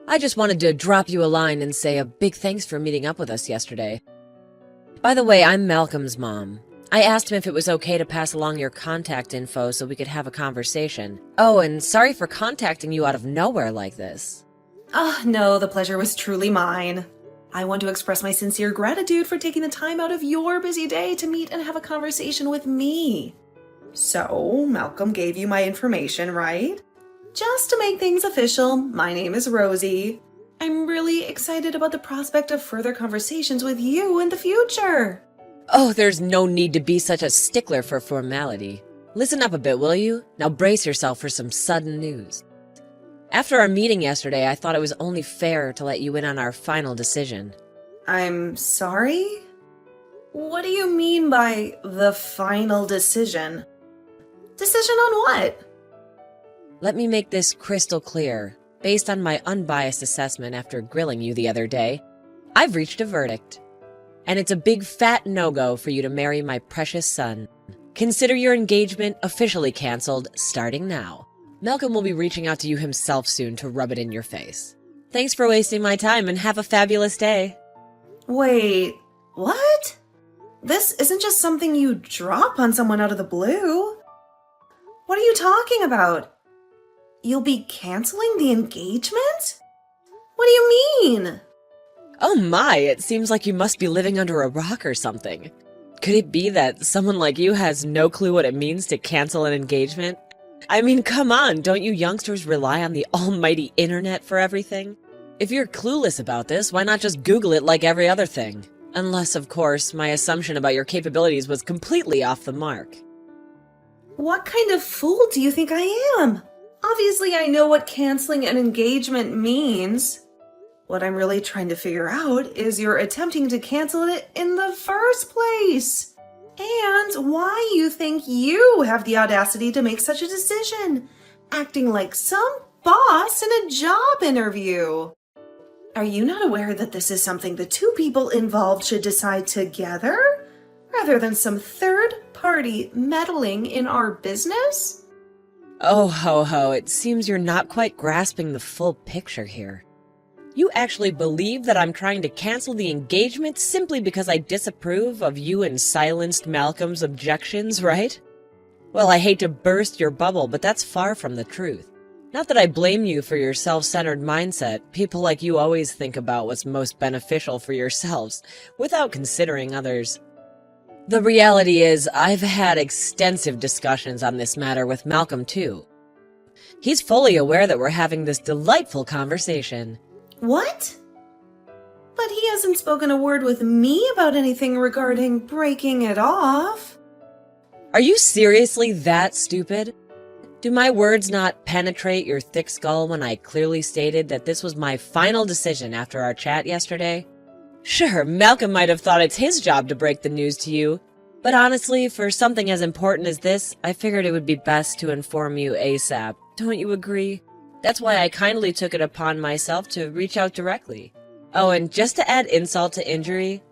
I just wanted to drop you a line and say a big thanks for meeting up with us yesterday. By the way, I'm Malcolm's mom. I asked him if it was okay to pass along your contact info so we could have a conversation. Oh, and sorry for contacting you out of nowhere like this. No, the pleasure was truly mine. I want to express my sincere gratitude for taking the time out of your busy day to meet and have a conversation with me. So, Malcolm gave you my information, right? Just to make things official, my name is Rosie. I'm really excited about the prospect of further conversations with you in the future. Oh, there's no need to be such a stickler for formality. Listen up a bit, will you? Now brace yourself for some sudden news. After our meeting yesterday, I thought it was only fair to let you in on our final decision. I'm sorry? What do you mean by the final decision? Decision on what? Let me make this crystal clear. Based on my unbiased assessment after grilling you the other day, I've reached a verdict. And it's a big fat no-go for you to marry my precious son. Consider your engagement officially canceled starting now. Malcolm will be reaching out to you himself soon to rub it in your face. Thanks for wasting my time and have a fabulous day. Wait, what? This isn't just something you drop on someone out of the blue. What are you talking about? You'll be canceling the engagement? What do you mean? Oh my, it seems like you must be living under a rock or something. Could it be that someone like you has no clue what it means to cancel an engagement? I mean, come on, don't you youngsters rely on the almighty internet for everything? If you're clueless about this, why not just Google it like every other thing? Unless, of course, my assumption about your capabilities was completely off the mark. What kind of fool do you think I am? Obviously, I know what canceling an engagement means. What I'm really trying to figure out is you're attempting to cancel it in the first place. And why you think you have the audacity to make such a decision, acting like some boss in a job interview. Are you not aware that this is something the two people involved should decide together, rather than some third party meddling in our business? Oh, ho, ho, it seems you're not quite grasping the full picture here. You actually believe that I'm trying to cancel the engagement simply because I disapprove of you and silenced Malcolm's objections, right? Well, I hate to burst your bubble, but that's far from the truth. Not that I blame you for your self-centered mindset. People like you always think about what's most beneficial for yourselves, without considering others. The reality is, I've had extensive discussions on this matter with Malcolm, too. He's fully aware that we're having this delightful conversation. What? But he hasn't spoken a word with me about anything regarding breaking it off. Are you seriously that stupid? Do my words not penetrate your thick skull when I clearly stated that this was my final decision after our chat yesterday? Sure, Malcolm might have thought it's his job to break the news to you, but honestly, for something as important as this, I figured it would be best to inform you ASAP. Don't you agree? That's why I kindly took it upon myself to reach out directly. Oh, and just to add insult to injury,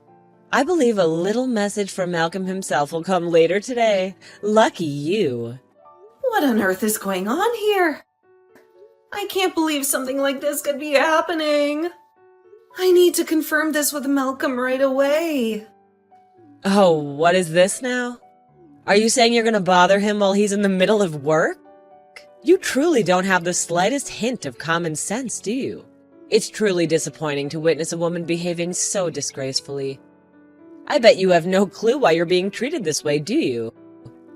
I believe a little message from Malcolm himself will come later today. Lucky you. What on earth is going on here? I can't believe something like this could be happening. I need to confirm this with Malcolm right away. Oh, what is this now? Are you saying you're gonna bother him while he's in the middle of work? You truly don't have the slightest hint of common sense, do you? It's truly disappointing to witness a woman behaving so disgracefully. I bet you have no clue why you're being treated this way, do you?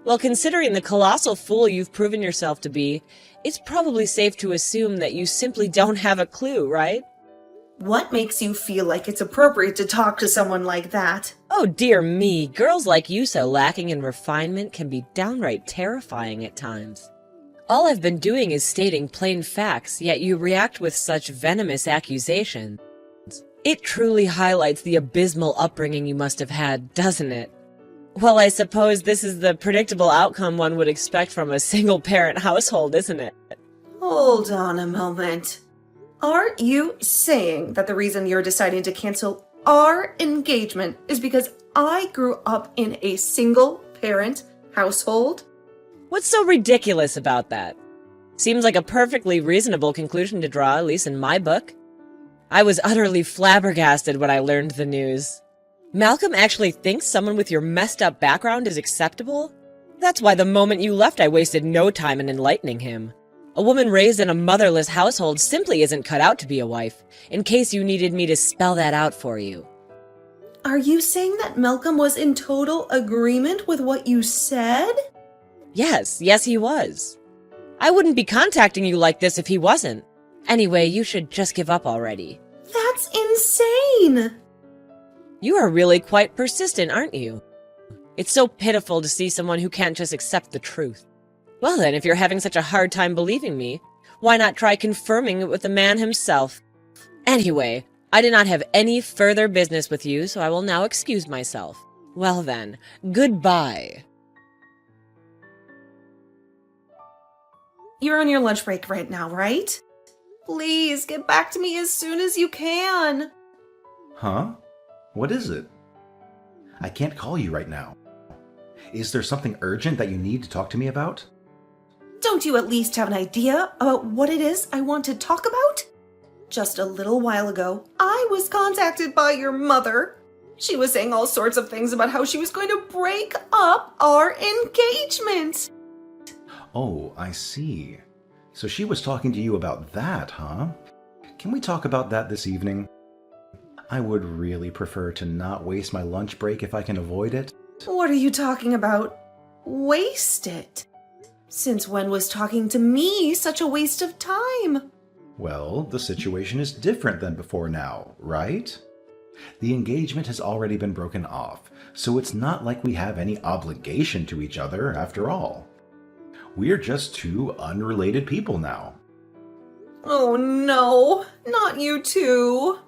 Well, considering the colossal fool you've proven yourself to be, it's probably safe to assume that you simply don't have a clue, right? What makes you feel like it's appropriate to talk to someone like that? Oh dear me, girls like you so lacking in refinement can be downright terrifying at times. All I've been doing is stating plain facts, yet you react with such venomous accusations. It truly highlights the abysmal upbringing you must have had, doesn't it? Well, I suppose this is the predictable outcome one would expect from a single-parent household, isn't it? Hold on a moment. Are you saying that the reason you're deciding to cancel our engagement is because I grew up in a single-parent household? What's so ridiculous about that? Seems like a perfectly reasonable conclusion to draw, at least in my book. I was utterly flabbergasted when I learned the news. Malcolm actually thinks someone with your messed up background is acceptable? That's why the moment you left I wasted no time in enlightening him. A woman raised in a motherless household simply isn't cut out to be a wife, in case you needed me to spell that out for you. Are you saying that Malcolm was in total agreement with what you said? Yes, he was. I wouldn't be contacting you like this if he wasn't. Anyway, you should just give up already. That's insane! You are really quite persistent, aren't you? It's so pitiful to see someone who can't just accept the truth. Well then, if you're having such a hard time believing me, why not try confirming it with the man himself? Anyway, I did not have any further business with you, so I will now excuse myself. Well then, goodbye. You're on your lunch break right now, right? Please, get back to me as soon as you can. Huh? What is it? I can't call you right now. Is there something urgent that you need to talk to me about? Don't you at least have an idea about what it is I want to talk about? Just a little while ago, I was contacted by your mother. She was saying all sorts of things about how she was going to break up our engagement. Oh, I see. So she was talking to you about that, huh? Can we talk about that this evening? I would really prefer to not waste my lunch break if I can avoid it. What are you talking about? Waste it? Since when was talking to me such a waste of time? Well, the situation is different than before now, right? The engagement has already been broken off, so it's not like we have any obligation to each other after all. We're just two unrelated people now. Oh no, not you two.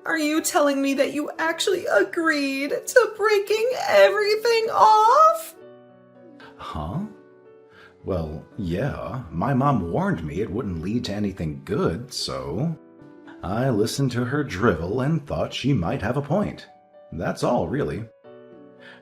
Are you telling me that you actually agreed to breaking everything off? Huh? Well, yeah, my mom warned me it wouldn't lead to anything good, so I listened to her drivel and thought she might have a point. That's all, really.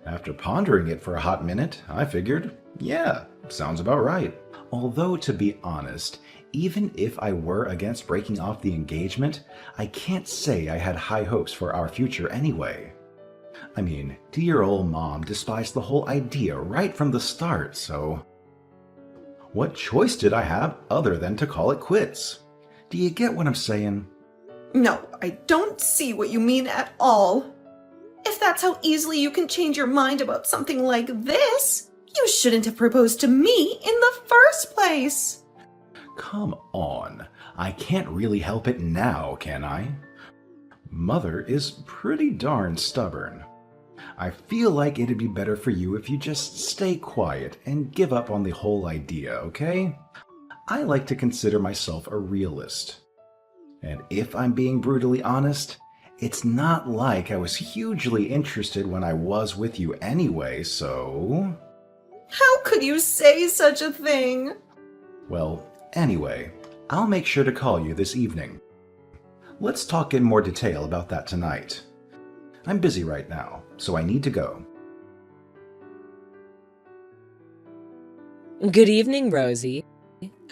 After pondering it for a hot minute, I figured, yeah, sounds about right. Although, to be honest, even if I were against breaking off the engagement, I can't say I had high hopes for our future anyway. I mean, dear old mom despised the whole idea right from the start, so what choice did I have other than to call it quits? Do you get what I'm saying? No, I don't see what you mean at all. If that's how easily you can change your mind about something like this, you shouldn't have proposed to me in the first place. Come on, I can't really help it now, can I? Mother is pretty darn stubborn. I feel like it'd be better for you if you just stay quiet and give up on the whole idea, okay? I like to consider myself a realist. And if I'm being brutally honest, it's not like I was hugely interested when I was with you anyway, so... How could you say such a thing? Well, anyway, I'll make sure to call you this evening. Let's talk in more detail about that tonight. I'm busy right now, so I need to go. Good evening, Rosie.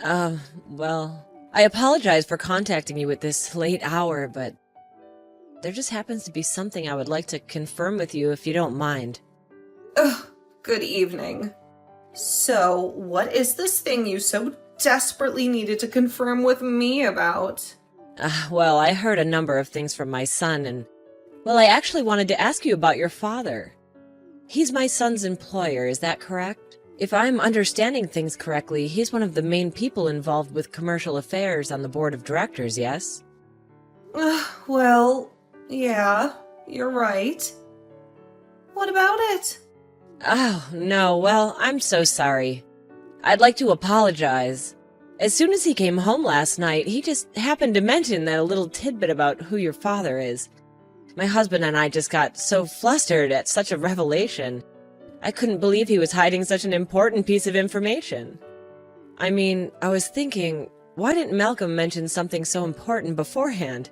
Well, I apologize for contacting you at this late hour, but there just happens to be something I would like to confirm with you if you don't mind. Ugh, good evening. So, what is this thing you so desperately needed to confirm with me about? Well, I heard a number of things from my son, and, well, I actually wanted to ask you about your father. He's my son's employer, is that correct? If I'm understanding things correctly, he's one of the main people involved with commercial affairs on the board of directors, yes? Well, yeah, you're right. What about it? Oh, no, well, I'm so sorry. I'd like to apologize. As soon as he came home last night, he just happened to mention that a little tidbit about who your father is. My husband and I just got so flustered at such a revelation. I couldn't believe he was hiding such an important piece of information. I mean, I was thinking, why didn't Malcolm mention something so important beforehand?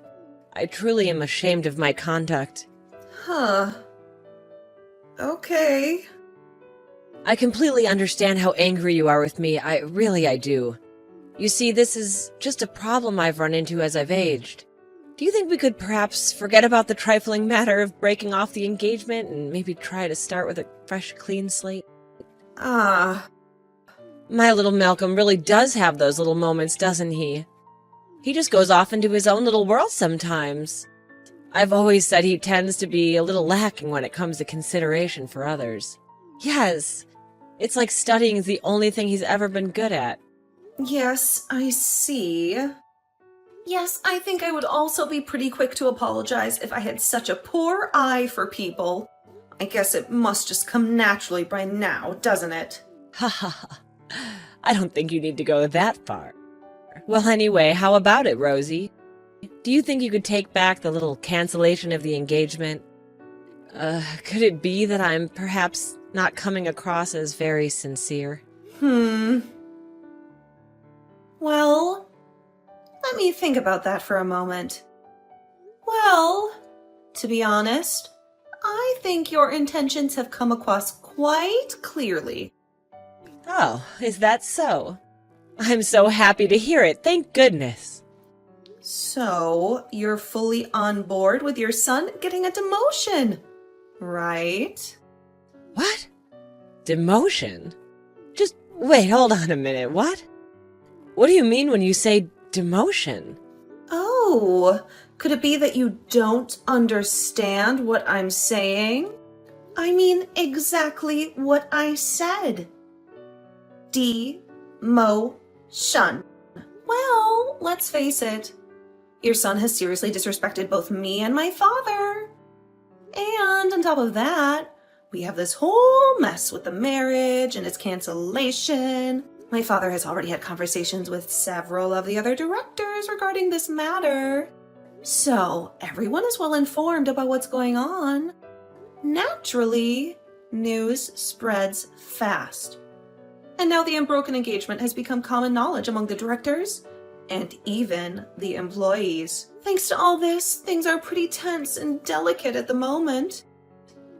I truly am ashamed of my conduct. Huh. Okay. I completely understand how angry you are with me. I do. You see, this is just a problem I've run into as I've aged. Do you think we could perhaps forget about the trifling matter of breaking off the engagement and maybe try to start with a fresh, clean slate? Ah, My little Malcolm really does have those little moments, doesn't he? He just goes off into his own little world sometimes. I've always said he tends to be a little lacking when it comes to consideration for others. Yes, it's like studying is the only thing he's ever been good at. yes, I see. Yes, I think I would also be pretty quick to apologize if I had such a poor eye for people. I guess it must just come naturally by now, doesn't it? Ha ha ha. I don't think you need to go that far. Well, anyway, how about it, Rosie? Do you think you could take back the little cancellation of the engagement? Could it be that I'm perhaps not coming across as very sincere? Well, let me think about that for a moment. Well, to be honest, I think your intentions have come across quite clearly. Oh, is that so? I'm so happy to hear it, thank goodness. So, you're fully on board with your son getting a demotion, right? What? Demotion? Just wait, hold on a minute, what? What do you mean when you say demotion? Oh, could it be that you don't understand what I'm saying? I mean exactly what I said. Demotion. Well, let's face it. Your son has seriously disrespected both me and my father. And on top of that, we have this whole mess with the marriage and its cancellation. My father has already had conversations with several of the other directors regarding this matter. So, everyone is well informed about what's going on. Naturally, news spreads fast. And now the unbroken engagement has become common knowledge among the directors and even the employees. Thanks to all this, things are pretty tense and delicate at the moment.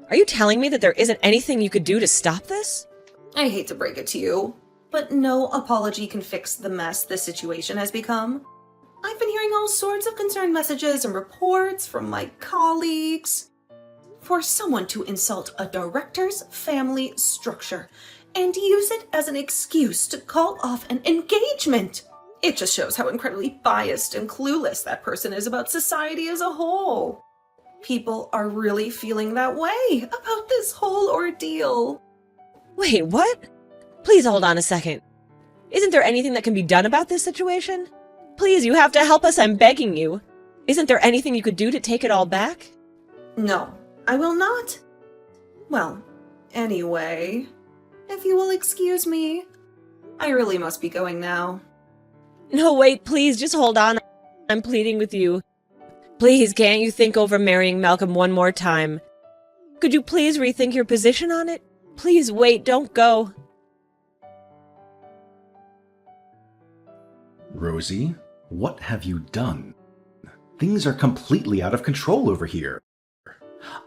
Are you telling me that there isn't anything you could do to stop this? I hate to break it to you, but no apology can fix the mess this situation has become. I've been hearing all sorts of concerned messages and reports from my colleagues. For someone to insult a director's family structure and use it as an excuse to call off an engagement, it just shows how incredibly biased and clueless that person is about society as a whole. People are really feeling that way about this whole ordeal. Wait, what? Please hold on a second. Isn't there anything that can be done about this situation? Please, you have to help us, I'm begging you. Isn't there anything you could do to take it all back? No, I will not. Well, anyway, if you will excuse me, I really must be going now. No, wait, please, just hold on. I'm pleading with you. Please, can't you think over marrying Malcolm one more time? Could you please rethink your position on it? Please wait, don't go. Rosie, what have you done? Things are completely out of control over here.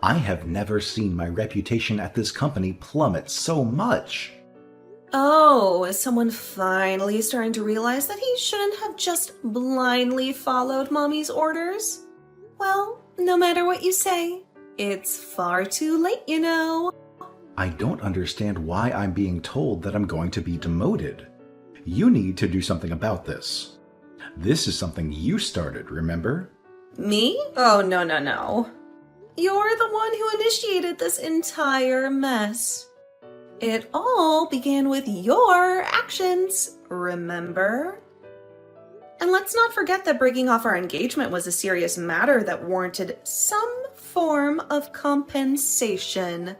I have never seen my reputation at this company plummet so much. Oh, is someone finally starting to realize that he shouldn't have just blindly followed Mommy's orders? Well, no matter what you say, it's far too late, you know. I don't understand why I'm being told that I'm going to be demoted. You need to do something about this. This is something you started, remember? Me? Oh, no. You're the one who initiated this entire mess. It all began with your actions, remember? And let's not forget that breaking off our engagement was a serious matter that warranted some form of compensation.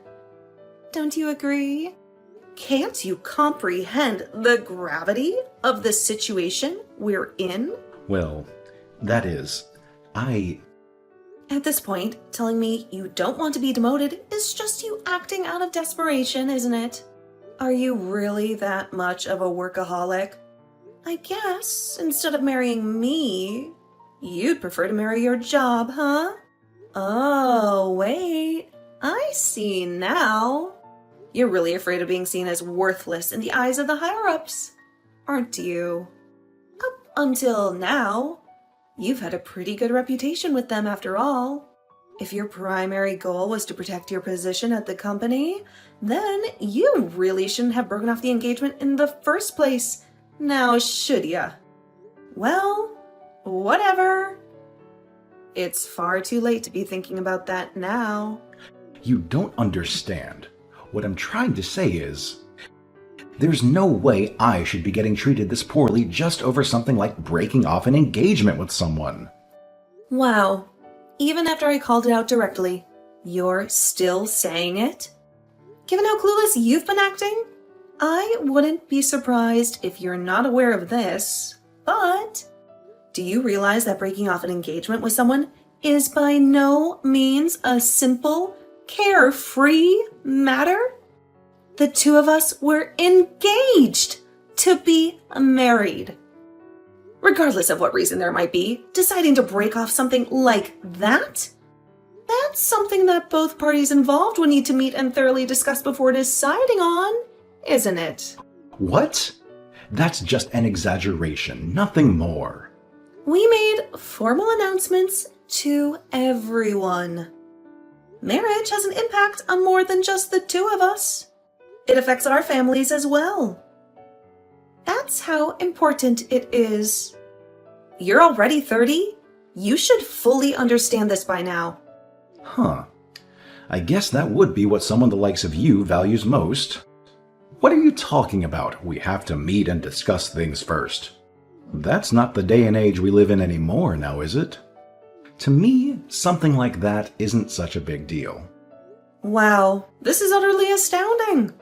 Don't you agree? Can't you comprehend the gravity of the situation we're in? Well, that is, At this point, telling me you don't want to be demoted is just you acting out of desperation, isn't it? Are you really that much of a workaholic? I guess, instead of marrying me, you'd prefer to marry your job, huh? Oh, wait. I see now. You're really afraid of being seen as worthless in the eyes of the higher-ups, aren't you? Up until now, You've had a pretty good reputation with them after all. If your primary goal was to protect your position at the company, then you really shouldn't have broken off the engagement in the first place, now should ya? Well, whatever. It's far too late to be thinking about that now. You don't understand. What I'm trying to say is, there's no way I should be getting treated this poorly just over something like breaking off an engagement with someone. Wow. Even after I called it out directly, you're still saying it? Given how clueless you've been acting, I wouldn't be surprised if you're not aware of this, but do you realize that breaking off an engagement with someone is by no means a simple, carefree matter? The two of us were engaged to be married. Regardless of what reason there might be, deciding to break off something like that's something that both parties involved will need to meet and thoroughly discuss before deciding on, isn't it? What? That's just an exaggeration, nothing more. We made formal announcements to everyone. Marriage has an impact on more than just the two of us. It affects our families as well. That's how important it is. You're already 30. You should fully understand this by now. Huh. I guess that would be what someone the likes of you values most. What are you talking about? We have to meet and discuss things first. That's not the day and age we live in anymore, now is it? To me, something like that isn't such a big deal. Wow, this is utterly astounding.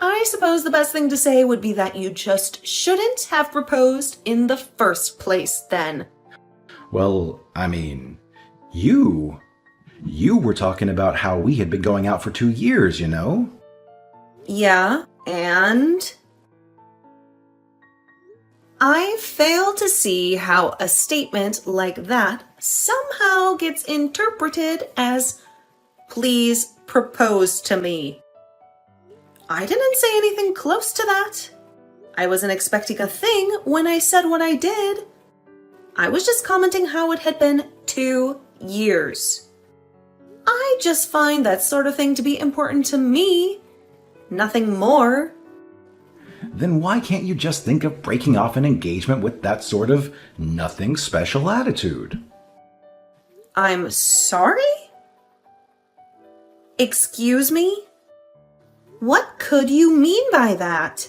I suppose the best thing to say would be that you just shouldn't have proposed in the first place then. Well, I mean, you were talking about how we had been going out for 2 years, you know? Yeah, and I fail to see how a statement like that somehow gets interpreted as, please propose to me. I didn't say anything close to that. I wasn't expecting a thing when I said what I did. I was just commenting how it had been 2 years. I just find that sort of thing to be important to me. Nothing more. Then why can't you just think of breaking off an engagement with that sort of nothing special attitude? I'm sorry? Excuse me? What could you mean by that?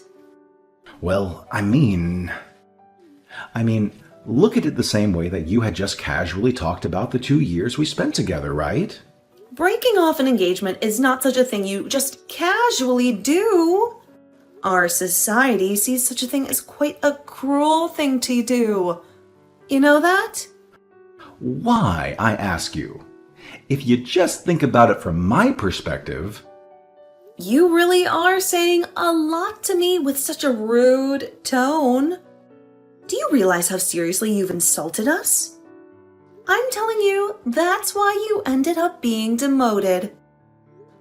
Well, I mean, look at it the same way that you had just casually talked about the 2 years we spent together, right? Breaking off an engagement is not such a thing you just casually do. Our society sees such a thing as quite a cruel thing to do. You know that? Why, I ask you? If you just think about it from my perspective... You really are saying a lot to me with such a rude tone. Do you realize how seriously you've insulted us? I'm telling you, that's why you ended up being demoted.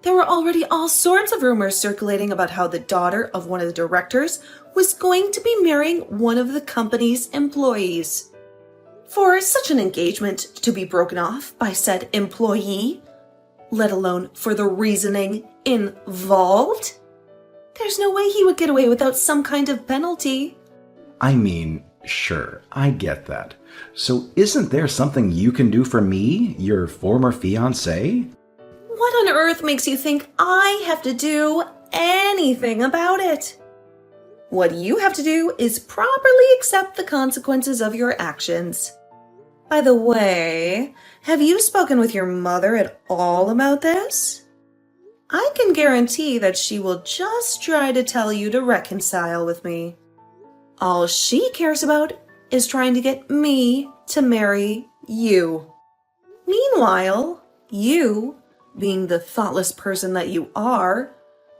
There were already all sorts of rumors circulating about how the daughter of one of the directors was going to be marrying one of the company's employees. For such an engagement to be broken off by said employee, let alone for the reasoning involved, there's no way he would get away without some kind of penalty. I mean, sure, I get that. So isn't there something you can do for me, your former fiancé? What on earth makes you think I have to do anything about it? What you have to do is properly accept the consequences of your actions. By the way, have you spoken with your mother at all about this? I can guarantee that she will just try to tell you to reconcile with me. All she cares about is trying to get me to marry you. Meanwhile, you, being the thoughtless person that you are,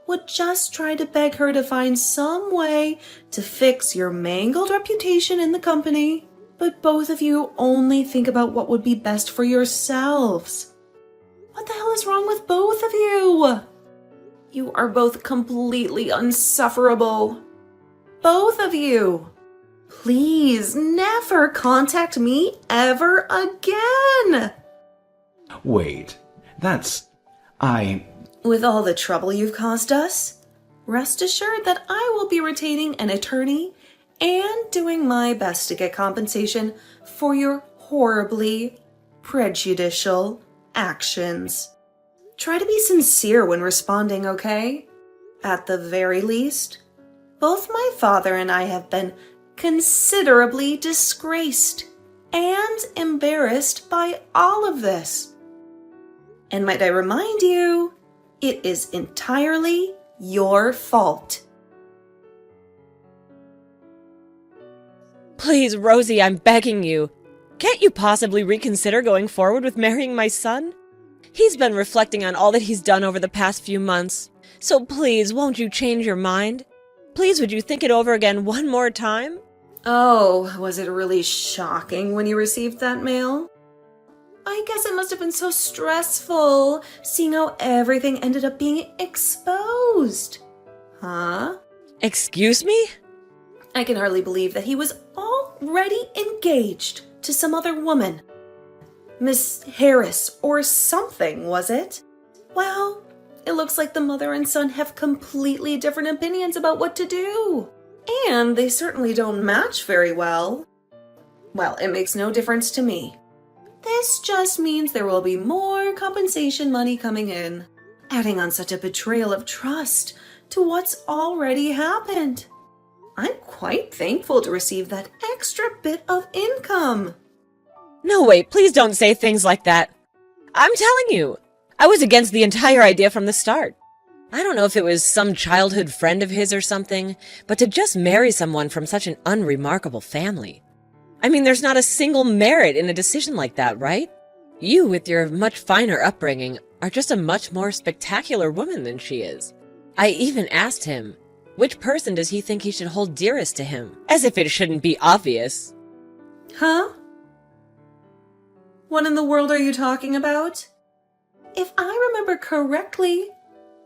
would just try to beg her to find some way to fix your mangled reputation in the company. But both of you only think about what would be best for yourselves. What the hell is wrong with both of you? You are both completely insufferable. Both of you. Please never contact me ever again. Wait, With all the trouble you've caused us, rest assured that I will be retaining an attorney and doing my best to get compensation for your horribly prejudicial actions. Try to be sincere when responding, okay? At the very least, both my father and I have been considerably disgraced and embarrassed by all of this. And might I remind you, it is entirely your fault. Please, Rosie, I'm begging you. Can't you possibly reconsider going forward with marrying my son? He's been reflecting on all that he's done over the past few months. So please, won't you change your mind? Please, would you think it over again one more time? Oh, was it really shocking when you received that mail? I guess it must have been so stressful, seeing how everything ended up being exposed. Huh? Excuse me? I can hardly believe that he was already engaged to some other woman. Miss Harris or something, was it? Well, it looks like the mother and son have completely different opinions about what to do. And they certainly don't match very well. Well, it makes no difference to me. This just means there will be more compensation money coming in, adding on such a betrayal of trust to what's already happened. I'm quite thankful to receive that extra bit of income. No, wait, please don't say things like that. I'm telling you, I was against the entire idea from the start. I don't know if it was some childhood friend of his or something, but to just marry someone from such an unremarkable family. I mean, there's not a single merit in a decision like that, right? You, with your much finer upbringing, are just a much more spectacular woman than she is. I even asked him, which person does he think he should hold dearest to him? As if it shouldn't be obvious. Huh? What in the world are you talking about? If I remember correctly,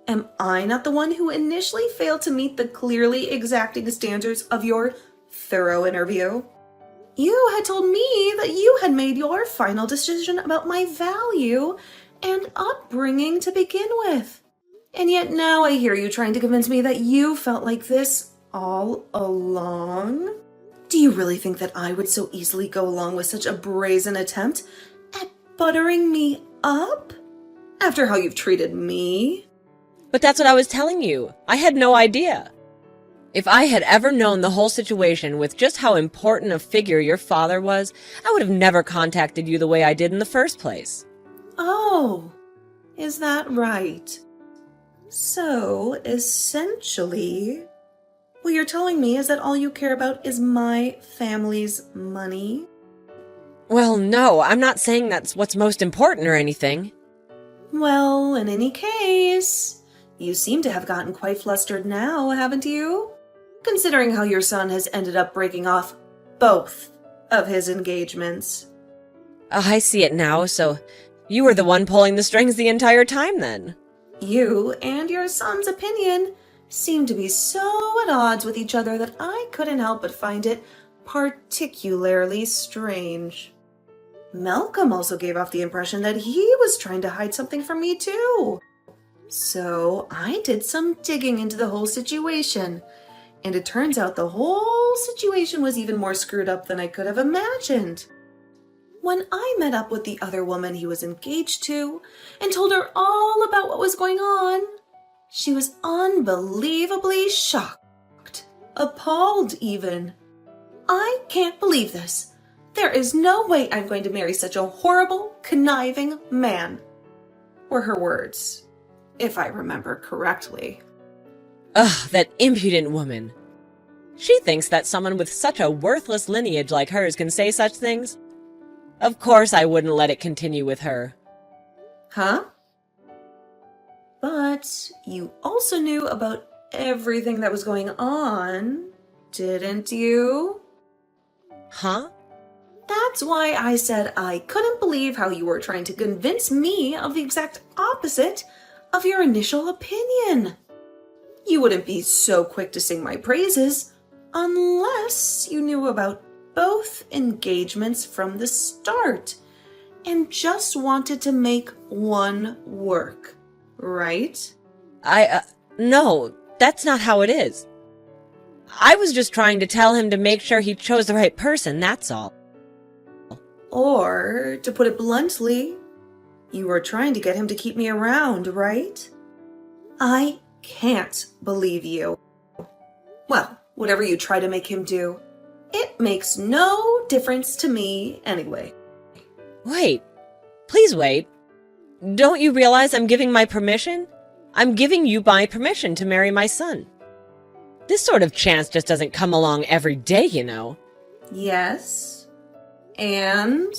am I not the one who initially failed to meet the clearly exacting standards of your thorough interview? You had told me that you had made your final decision about my value and upbringing to begin with. And yet now I hear you trying to convince me that you felt like this all along? Do you really think that I would so easily go along with such a brazen attempt at buttering me up? After how you've treated me? But that's what I was telling you. I had no idea. If I had ever known the whole situation with just how important a figure your father was, I would have never contacted you the way I did in the first place. Oh, is that right? So, essentially, what you're telling me is that all you care about is my family's money? Well, no, I'm not saying that's what's most important or anything. Well, in any case, you seem to have gotten quite flustered now, haven't you? Considering how your son has ended up breaking off both of his engagements. I see it now, so you were the one pulling the strings the entire time then. You and your son's opinion seem to be so at odds with each other that I couldn't help but find it particularly strange. Malcolm also gave off the impression that he was trying to hide something from me too. So I did some digging into the whole situation, and it turns out the whole situation was even more screwed up than I could have imagined. When I met up with the other woman he was engaged to and told her all about what was going on, she was unbelievably shocked, appalled even. I can't believe this. There is no way I'm going to marry such a horrible, conniving man, were her words, if I remember correctly. Ugh, that impudent woman. She thinks that someone with such a worthless lineage like hers can say such things. Of course I wouldn't let it continue with her. Huh? But you also knew about everything that was going on, didn't you? Huh? That's why I said I couldn't believe how you were trying to convince me of the exact opposite of your initial opinion. You wouldn't be so quick to sing my praises. Unless you knew about both engagements from the start and just wanted to make one work, right? No, that's not how it is. I was just trying to tell him to make sure he chose the right person, that's all. Or, to put it bluntly, you were trying to get him to keep me around, right? I can't believe you. Well, whatever you try to make him do, it makes no difference to me anyway. Wait. Please wait. Don't you realize I'm giving my permission? I'm giving you my permission to marry my son. This sort of chance just doesn't come along every day, you know. Yes. And?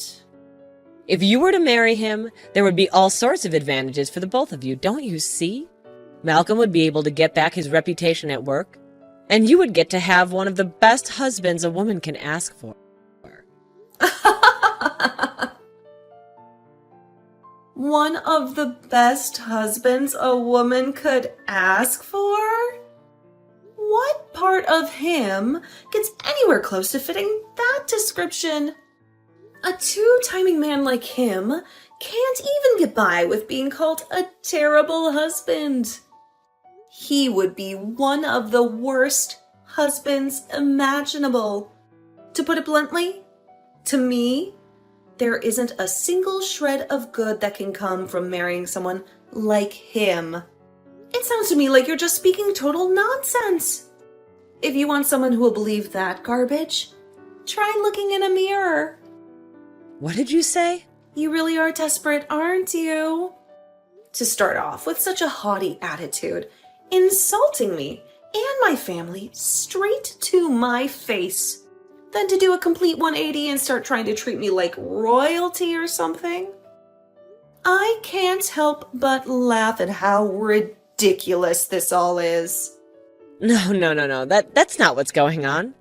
If you were to marry him, there would be all sorts of advantages for the both of you, don't you see? Malcolm would be able to get back his reputation at work, and you would get to have one of the best husbands a woman can ask for. One of the best husbands a woman could ask for? What part of him gets anywhere close to fitting that description? A two-timing man like him can't even get by with being called a terrible husband. He would be one of the worst husbands imaginable. To put it bluntly, to me, there isn't a single shred of good that can come from marrying someone like him. It sounds to me like you're just speaking total nonsense. If you want someone who will believe that garbage, try looking in a mirror. What did you say? You really are desperate, aren't you? To start off with such a haughty attitude, insulting me and my family straight to my face. Then to do a complete 180 and start trying to treat me like royalty or something? I can't help but laugh at how ridiculous this all is. No. That's not what's going on.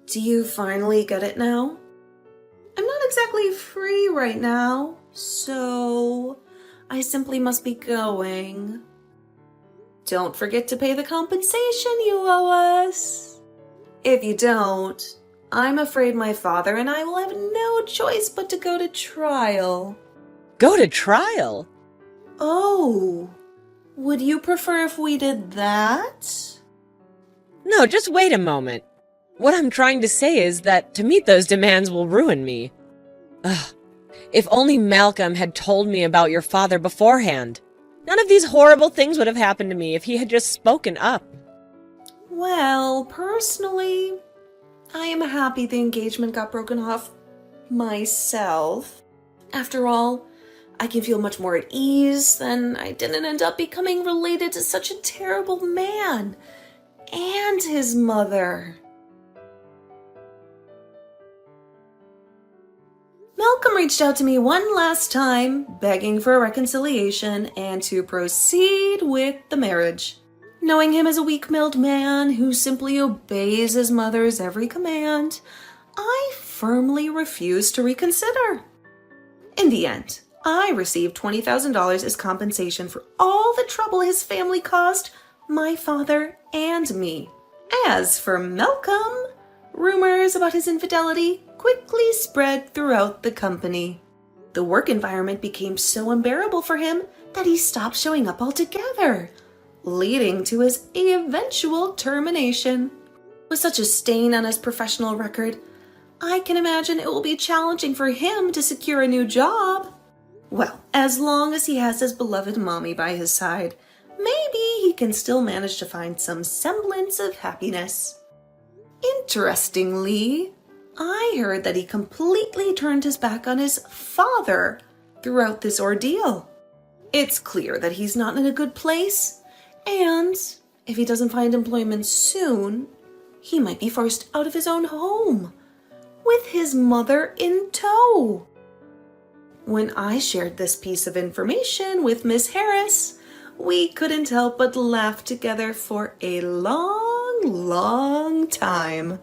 Do you finally get it now? I'm not exactly free right now, so I simply must be going. Don't forget to pay the compensation you owe us. If you don't, I'm afraid my father and I will have no choice but to go to trial. Go to trial? Oh, would you prefer if we did that? No, just wait a moment. What I'm trying to say is that to meet those demands will ruin me. Ugh. If only Malcolm had told me about your father beforehand. None of these horrible things would have happened to me if he had just spoken up. Well, personally, I am happy the engagement got broken off myself. After all, I can feel much more at ease than I didn't end up becoming related to such a terrible man and his mother. Malcolm reached out to me one last time, begging for a reconciliation and to proceed with the marriage. Knowing him as a weak-willed man who simply obeys his mother's every command, I firmly refused to reconsider. In the end, I received $20,000 as compensation for all the trouble his family caused my father and me. As for Malcolm, rumors about his infidelity quickly spread throughout the company. The work environment became so unbearable for him that he stopped showing up altogether, leading to his eventual termination. With such a stain on his professional record, I can imagine it will be challenging for him to secure a new job. Well, as long as he has his beloved mommy by his side, maybe he can still manage to find some semblance of happiness. Interestingly, I heard that he completely turned his back on his father throughout this ordeal. It's clear that he's not in a good place, and if he doesn't find employment soon, he might be forced out of his own home, with his mother in tow. When I shared this piece of information with Miss Harris, we couldn't help but laugh together for a long time.